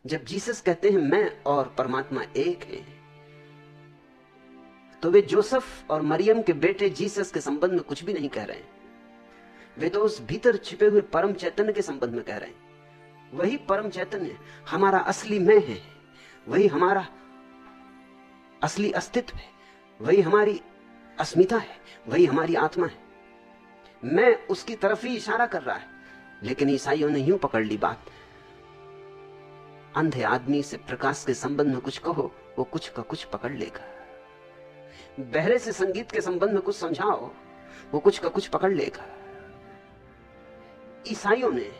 जब जीसस कहते हैं मैं और परमात्मा एक है, तो वे जोसेफ और मरियम के बेटे जीसस के संबंध में कुछ भी नहीं कह रहे हैं। वे तो उस भीतर छिपे हुए परम चैतन्य के संबंध में कह रहे हैं। वही परम चैतन्य हमारा असली मैं है, वही हमारा असली अस्तित्व है, वही हमारी अस्मिता है, वही हमारी आत्मा है। मैं उसकी तरफ ही इशारा कर रहा है। लेकिन ईसाइयों ने यूं पकड़ ली बात, अंधे आदमी से प्रकाश के संबंध में कुछ कहो, वो कुछ का कुछ पकड़ लेगा। बहरे से संगीत के संबंध में कुछ समझाओ, वो कुछ का कुछ पकड़ लेगा। ईसाइयों ने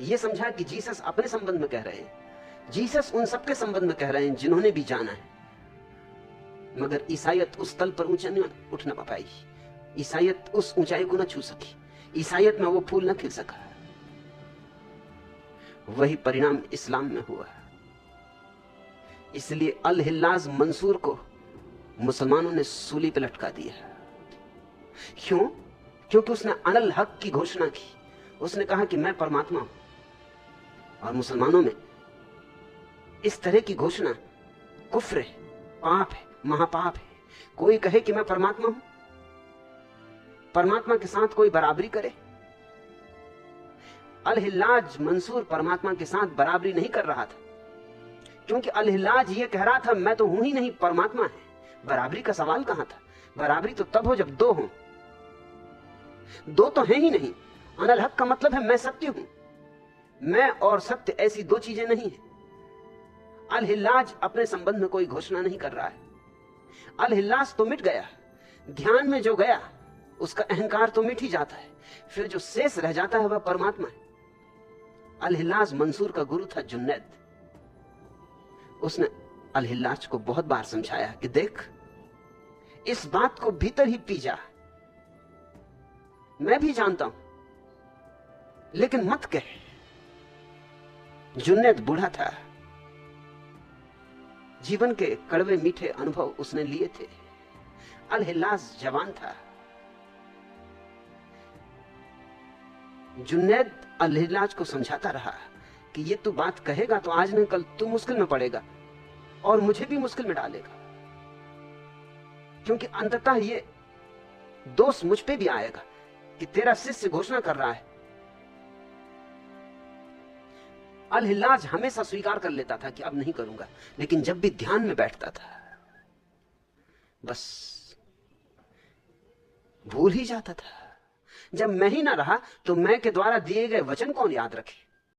यह समझा कि जीसस अपने संबंध में कह रहे हैं, जीसस उन सबके संबंध में कह रहे हैं जिन्होंने भी जाना है। मगर ईसाइयत उस तल पर ऊंचा नहीं उठ न पाई, ईसाइयत उस ऊंचाई को न छू सकी, ईसाइयत में वो फूल न खिल सका। वही परिणाम इस्लाम में हुआ। इसलिए अल हिल्लाज मंसूर को मुसलमानों ने सूली पर लटका दिया। क्यों? क्योंकि उसने अनल हक की घोषणा की। उसने कहा कि मैं परमात्मा हूं। और मुसलमानों में इस तरह की घोषणा कुफ्र है, पाप है, महापाप है। कोई कहे कि मैं परमात्मा हूं, परमात्मा के साथ कोई बराबरी करे। अल हिल्लाज मंसूर परमात्मा के साथ बराबरी नहीं कर रहा था, क्योंकि अल हिल्लाज ये कह रहा था मैं तो हूं ही नहीं, परमात्मा है। बराबरी का सवाल कहां था? बराबरी तो तब हो जब दो हों। दो तो है ही नहीं। अनल हक का मतलब है मैं सत्य हूं। मैं और सत्य ऐसी दो चीजें नहीं है। अल हिल्लाज अपने संबंध में कोई घोषणा नहीं कर रहा है। अल हिल्लाज तो मिट गया। ध्यान में जो गया उसका अहंकार तो मिट ही जाता है। फिर जो शेष रह जाता है वह परमात्मा है। अल हिल्लाज मंसूर का गुरु था जुन्नैद। उसने अल हिल्लाज को बहुत बार समझाया कि देख, इस बात को भीतर ही पी जा। मैं भी जानता हूं, लेकिन मत कह। जुन्नैद बूढ़ा था, जीवन के कड़वे मीठे अनुभव उसने लिए थे। अल हिल्लाज जवान था। जुन्नैद अल हिल्लाज को समझाता रहा कि ये तू बात कहेगा तो आज न कल तू मुश्किल में पड़ेगा और मुझे भी मुश्किल में डालेगा, क्योंकि अंततः ये दोष मुझ पे भी आएगा कि तेरा शिष्य घोषणा कर रहा है। अल हिल्लाज हमेशा स्वीकार कर लेता था कि अब नहीं करूंगा, लेकिन जब भी ध्यान में बैठता था बस भूल ही जाता था। जब मैं ही ना रहा तो मैं के द्वारा दिए गए वचन कौन याद रखे?